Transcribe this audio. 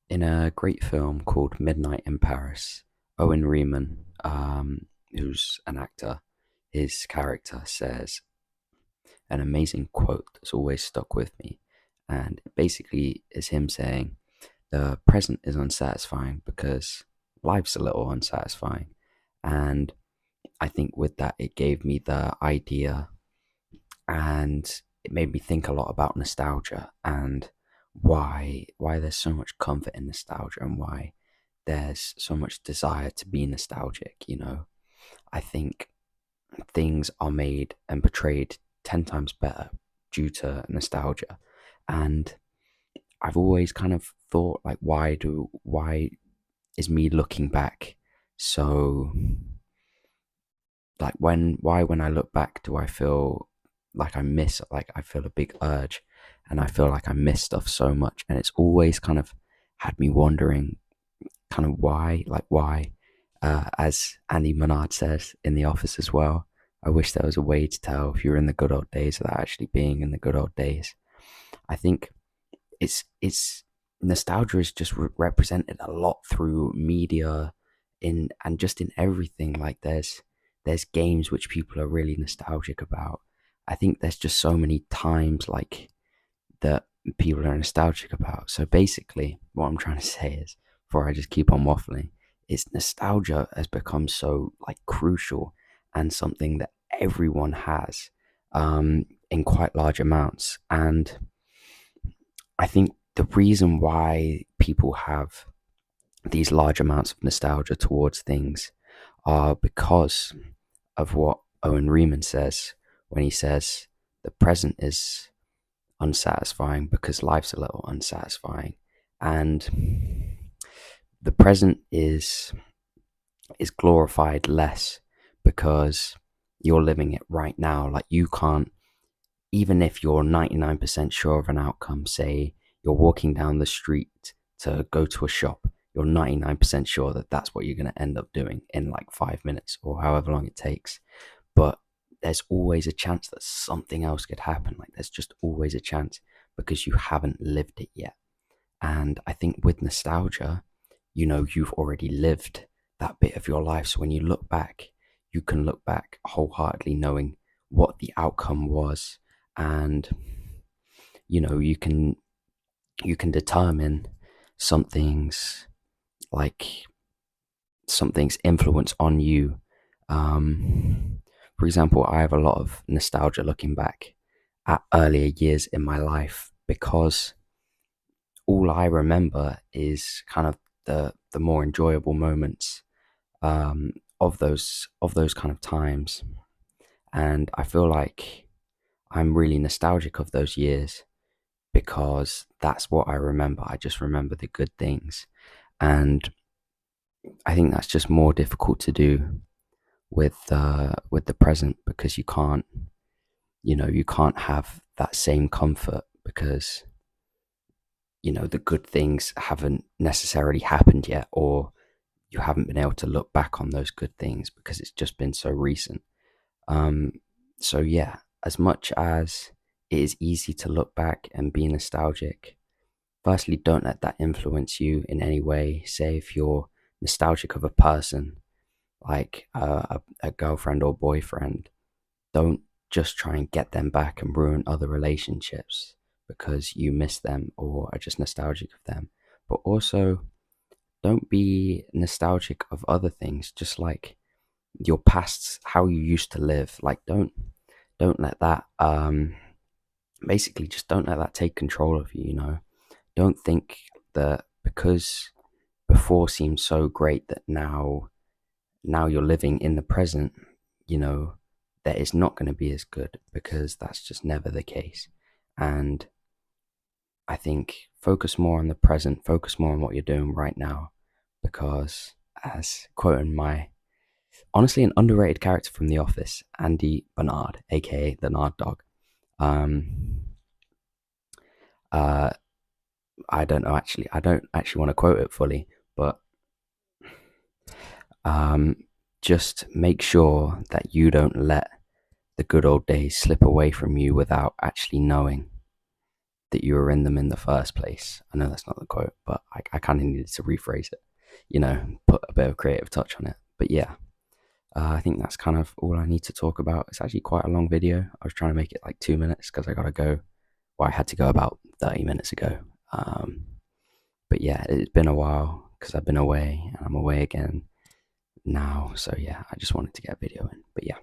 In a great film called Midnight in Paris, Owen Reman, who's an actor, his character says an amazing quote that's always stuck with me. And it basically is him saying, the present is unsatisfying because life's a little unsatisfying. And I think with that, it gave me the idea and it made me think a lot about nostalgia and why there's so much comfort in nostalgia and why there's so much desire to be nostalgic. I think things are made and portrayed 10 times better due to nostalgia. And I've always kind of thought, like, why is me looking back so, like, when I look back do I feel like I feel a big urge and I feel like I miss stuff so much. And it's always kind of had me wondering kind of why, as Andy Menard says in The Office as well. I wish there was a way to tell if you're in the good old days without actually being in the good old days. I think it's nostalgia is just represented a lot through media in and just in everything. Like there's games which people are really nostalgic about. I think there's just so many times like that people are nostalgic about. So basically, what I'm trying to say is, before I just keep on waffling, is nostalgia has become so like crucial and something that everyone has in quite large amounts. And I think the reason why people have these large amounts of nostalgia towards things are because of what Owen Reman says when he says the present is unsatisfying because life's a little unsatisfying, and the present is glorified less because you're living it right now. Like you can't, even if you're 99% sure of an outcome, say you're walking down the street to go to a shop, you're 99% sure that that's what you're going to end up doing in like 5 minutes or however long it takes. But there's always a chance that something else could happen. Like there's just always a chance because you haven't lived it yet. And I think with nostalgia, you've already lived that bit of your life. So when you look back, you can look back wholeheartedly knowing what the outcome was. And, you can determine something's like something's influence on you. For example, I have a lot of nostalgia looking back at earlier years in my life because all I remember is kind of the more enjoyable moments of those kind of times, and I feel like I'm really nostalgic of those years because that's what I remember. I just remember the good things, and I think that's just more difficult to do with the present because you can't have that same comfort because the good things haven't necessarily happened yet, or you haven't been able to look back on those good things because it's just been so recent. Um, so yeah, as much as it is easy to look back and be nostalgic, firstly, don't let that influence you in any way. Say if you're nostalgic of a person, like a girlfriend or boyfriend, don't just try and get them back and ruin other relationships because you miss them or are just nostalgic of them. But also, don't be nostalgic of other things, just like your past, how you used to live. Like, don't let that basically just don't let that take control of you. Don't think that because before seemed so great that now you're living in the present, you know, that it's not going to be as good because that's just never the case. And I think focus more on the present, focus more on what you're doing right now because, as quoting my honestly an underrated character from The Office, Andy Bernard, aka the Nard Dog, um, uh, I don't know actually, I don't actually want to quote it fully, but um, just make sure that you don't let the good old days slip away from you without actually knowing that you were in them in the first place. I know that's not the quote, but I kind of needed to rephrase it, put a bit of creative touch on it. But yeah, I think that's kind of all I need to talk about. It's actually quite a long video. I was trying to make it like 2 minutes because I gotta go. Well, I had to go about 30 minutes ago. But yeah, it's been a while because I've been away and I'm away again now. So yeah, I just wanted to get a video in. But yeah.